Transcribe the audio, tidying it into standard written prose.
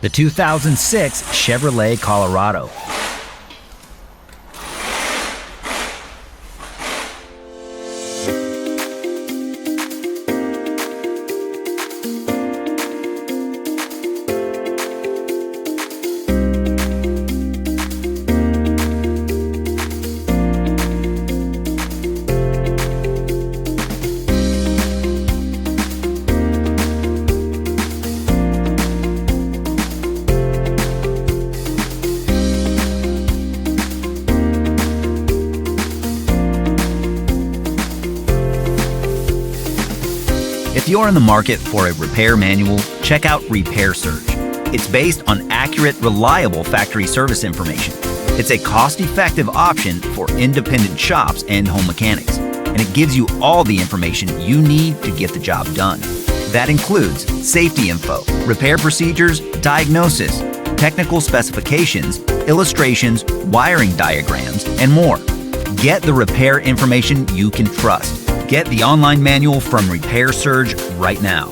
The 2006 Chevrolet Colorado. If you're in the market for a repair manual, check out Repair Surge. It's based on accurate, reliable factory service information. It's a cost-effective option for independent shops and home mechanics, and it gives you all the information you need to get the job done. That includes safety info, repair procedures, diagnosis, technical specifications, illustrations, wiring diagrams, and more. Get the repair information you can trust. Get the online manual from Repair Surge right now.